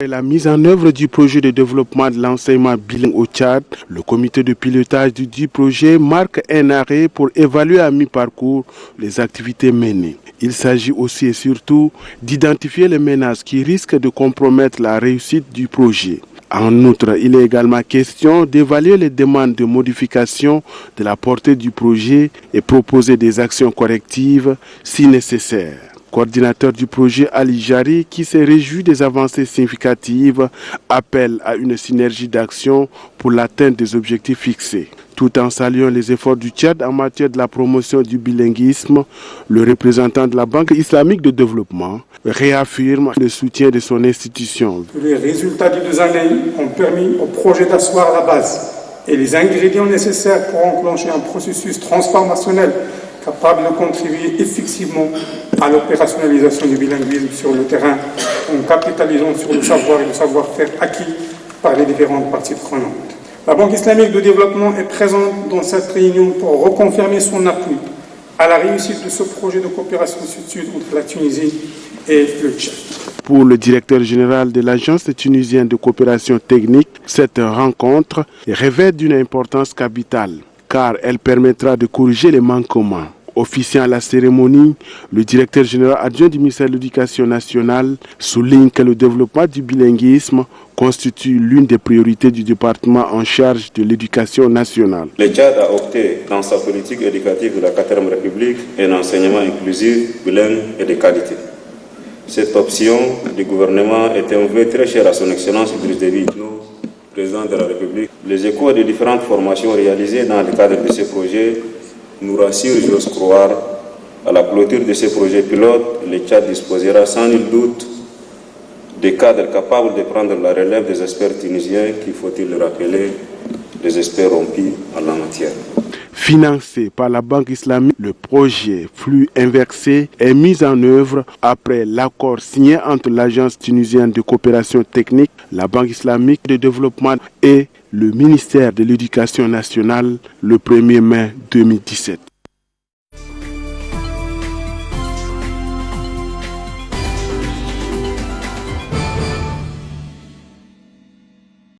La mise en œuvre du projet de développement de l'enseignement bilingue au Tchad, le comité de pilotage du projet marque un arrêt pour évaluer à mi-parcours les activités menées. Il s'agit aussi et surtout d'identifier les menaces qui risquent de compromettre la réussite du projet. En outre, il est également question d'évaluer les demandes de modification de la portée du projet et proposer des actions correctives si nécessaire. Coordinateur du projet Ali Jari, qui se réjouit des avancées significatives, appelle à une synergie d'action pour l'atteinte des objectifs fixés. Tout en saluant les efforts du Tchad en matière de la promotion du bilinguisme, le représentant de la Banque islamique de développement réaffirme le soutien de son institution. Les résultats des 2 années ont permis au projet d'asseoir la base et les ingrédients nécessaires pour enclencher un processus transformationnel capable de contribuer effectivement à l'opérationnalisation du bilinguisme sur le terrain en capitalisant sur le savoir et le savoir-faire acquis par les différentes parties prenantes. La Banque islamique de développement est présente dans cette réunion pour reconfirmer son appui à la réussite de ce projet de coopération sud-sud entre la Tunisie et le Tchad. Pour le directeur général de l'Agence tunisienne de coopération technique, cette rencontre revêt d'une importance capitale car elle permettra de corriger les manquements. Officiant à la cérémonie, le directeur général adjoint du ministère de l'Éducation nationale souligne que le développement du bilinguisme constitue l'une des priorités du département en charge de l'éducation nationale. Le Tchad a opté dans sa politique éducative de la 4e République un enseignement inclusif, bilingue et de qualité. Cette option du gouvernement est un vœu très cher à son Excellence Idriss Déby Itno, président de la République. Les échos des différentes formations réalisées dans le cadre de ces projets nous rassurent, j'ose croire, à la clôture de ces projets pilotes, le Tchad disposera sans nul doute des cadres capables de prendre la relève des experts tunisiens qui, faut-il le rappeler, des experts rompus en la matière. Financé par la Banque islamique, le projet Flux inversé est mis en œuvre après l'accord signé entre l'Agence tunisienne de coopération technique, la Banque islamique de développement et le ministère de l'Éducation nationale le 1er mai 2017.